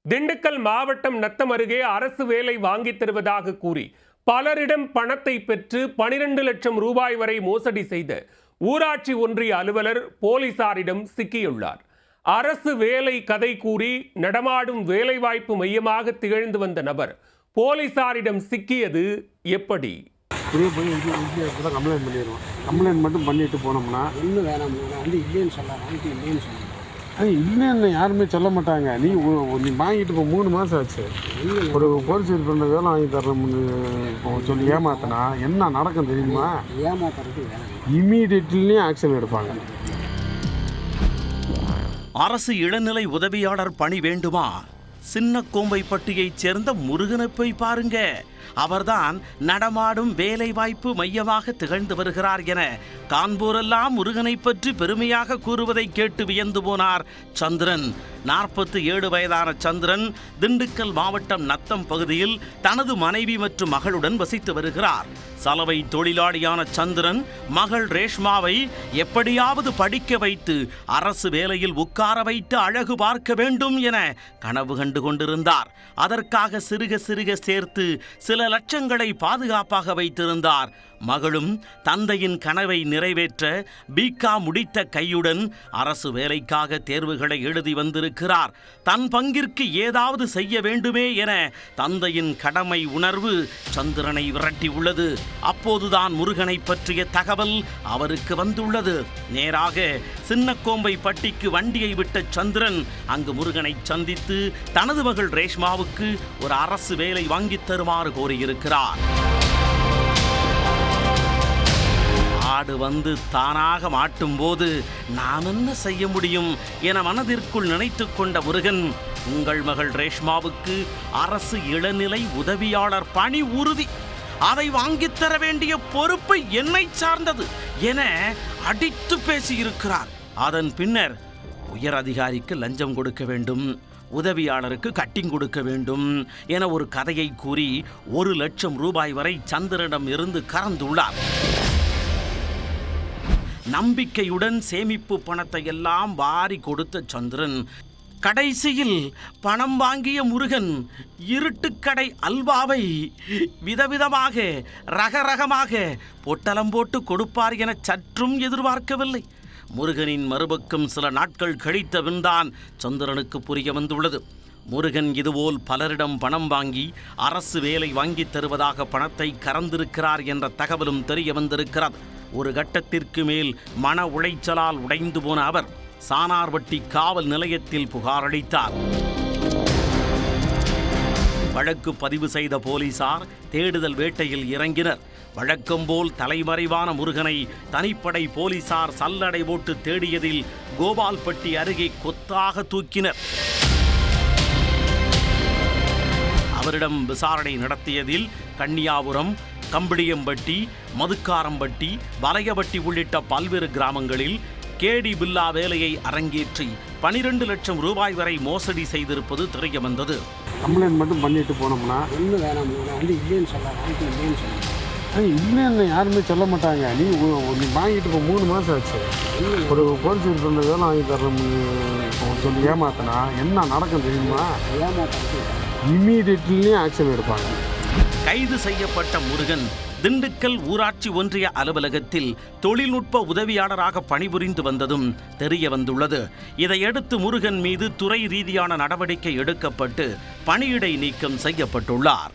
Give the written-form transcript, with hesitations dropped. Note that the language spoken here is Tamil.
திண்டுக்கல் மாவட்டம் நத்தம் அருகே அரசு வேலை வாங்கித் தருவதாக கூறி பலரிடம் பணத்தை பெற்று 12 லட்சம் ரூபாய் வரை மோசடி செய்த ஊராட்சி ஒன்றிய அலுவலர் போலீசாரிடம் சிக்கியுள்ளார். அரசு வேலை கதை கூறி நடமாடும் வேலைவாய்ப்பு மையமாக திகழ்ந்து வந்த நபர் போலீசாரிடம் சிக்கியது எப்படி? கம்ப்ளைண்ட் மட்டும் பண்ணிட்டு போனோம்னா இன்னும் வேணாம் இல்லைன்னு சொல்லலாம். இல்லைன்னு யாருமே சொல்ல மாட்டாங்க. நீ வாங்கிட்டு இப்போ 3 மாதம் ஆச்சு. ஒரு போலீஸ் பண்ண வேலை வாங்கி தரணும்னு சொல்லி ஏமாத்தினா என்ன நடக்கும் தெரியுமா? ஏமாத்துறது இம்மீடியட்லி ஆக்ஷன் எடுப்பாங்க. அரசு இளநிலை உதவியாளர் பணி வேண்டுமா? சின்னக்கோம்பைப்பட்டியைச் சேர்ந்த முருகனை போய் பாருங்க. அவர்தான் நடமாடும் வேலைவாய்ப்பு மையமாக திகழ்ந்து வருகிறார் என காண்போரெல்லாம் முருகனை பற்றி பெருமையாக கூறுவதை கேட்டு வியந்து போனார் சந்திரன். 47 வயதான சந்திரன் திண்டுக்கல் மாவட்டம் நத்தம் பகுதியில் தனது மனைவி மற்றும் மகளுடன் வசித்து வருகிறார். சலவை தொழிலாளியான சந்திரன் மகள் ரேஷ்மாவை எப்படியாவது படிக்க வைத்து அரசு வேலையில் உட்கார வைத்து அழகு பார்க்க வேண்டும் என கனவு கண்டு கொண்டிருந்தார். அதற்காக சிறுக சிறுக சேர்த்து சில லட்சங்களை பாதுகாப்பாக வைத்திருந்தார். மகளும் தந்தையின் கனவை நிறைவேற்ற பிகாம் முடித்த கையுடன் அரசு வேலைக்காக தேர்வுகளை எழுதி வந்திருக்கிறார். தன் பங்கிற்கு ஏதாவது செய்ய வேண்டுமே என தந்தையின் கடமை உணர்வு சந்திரனை விரட்டியுள்ளது. அப்போதுதான் முருகனை பற்றிய தகவல் அவருக்கு வந்துள்ளது. நேராக சின்னக்கோம்பைப்பட்டிக்கு வண்டியை விட்ட சந்திரன் அங்கு முருகனை சந்தித்து தனது மகள் ரேஷ்மாவுக்கு ஒரு அரசு வேலை வாங்கித் தருமாறு கோரியிருக்கிறார். ஆடு வந்து தானாக மாட்டும் போது நாம் என்ன செய்ய முடியும் என மனதிற்குள் நினைத்து கொண்ட முருகன், உங்கள் மகள் ரேஷ்மாவுக்கு அரசு இளநிலை உதவியாளர் பணி உறுதி, அதை வாங்கித் தர வேண்டிய பொறுப்பு என்னை சார்ந்தது என அடித்து பேசியிருக்கிறார். அதன் பின்னர் உயர் அதிகாரிக்கு லஞ்சம் கொடுக்க வேண்டும், உதவியாளருக்கு கட்டிங் கொடுக்க வேண்டும் என ஒரு கதையை கூறி 1 லட்சம் ரூபாய் வரை சந்திரனிடம் இருந்து கறந்துள்ளார். நம்பிக்கையுடன் சேமிப்பு பணத்தை எல்லாம் வாரி கொடுத்த சந்திரன் கடைசியில் பணம் வாங்கிய முருகன் இருட்டுக்கடை அல்வாவை விதவிதமாக ரகரகமாக பொட்டலம் போட்டு கொடுப்பார் என சற்றும் எதிர்பார்க்கவில்லை. முருகனின் மறுபக்கம் சில நாட்கள் கழித்த பின்தான் சந்திரனுக்கு புரிய வந்துள்ளது. முருகன் இதுபோல் பலரிடம் பணம் வாங்கி அரசு வேலை வாங்கித் தருவதாக பணத்தை கறந்திருக்கிறார் என்ற தகவலும் தெரிய வந்திருக்கிறது. ஒரு கட்டத்திற்கு மேல் மன உளைச்சலால் உடைந்து போன அவர் சானார்பட்டி காவல் நிலையத்தில் புகார் அளித்தார். வழக்கு பதிவு செய்த போலீசார் தேடுதல் வேட்டையில் இறங்கினர். வழக்கம்போல் தலைமறைவான முருகனை தனிப்படை போலீசார் சல்லடை போட்டு தேடியதில் கோபால்பட்டி அருகே கொத்தாக தூக்கினர். அவரிடம் விசாரணை நடத்தியதில் கன்னியாபுரம், கம்பிடியம்பட்டி, மதுக்காரம்பட்டி, வலையபட்டி உள்ளிட்ட பல்வேறு கிராமங்களில் கேடி பில்லா வேலையை அரங்கேற்றி 12 லட்சம் ரூபாய் வரை மோசடி செய்திருப்பது தெரிய வந்தது. கம்ப்ளைண்ட் மட்டும் பண்ணிட்டு போனோம்னா இன்னும் வேணாம் இல்லைன்னு சொல்லலாம். இல்லைன்னு யாருமே சொல்ல மாட்டாங்க. நீ வாங்கிட்டு இப்போ 3 மாதம் ஆச்சு. ஒரு போலீஸ் பண்ண வேலை வாங்கி தரணும்னு சொல்லி ஏமாத்தினா என்ன நடக்கும் தெரியுமா? ஏமாத்துறது இம்மீடியட்லி ஆக்ஷன் எடுப்பாங்க. கைது செய்யப்பட்ட முருகன் திண்டுக்கல் ஊராட்சி ஒன்றிய அலுவலகத்தில் தொழில்நுட்ப உதவியாளராக பணிபுரிந்து வந்ததும் தெரிய வந்துள்ளது. இதையடுத்து முருகன் மீது துறை ரீதியான நடவடிக்கை எடுக்கப்பட்டு பணியிடை நீக்கம் செய்யப்பட்டுள்ளார்.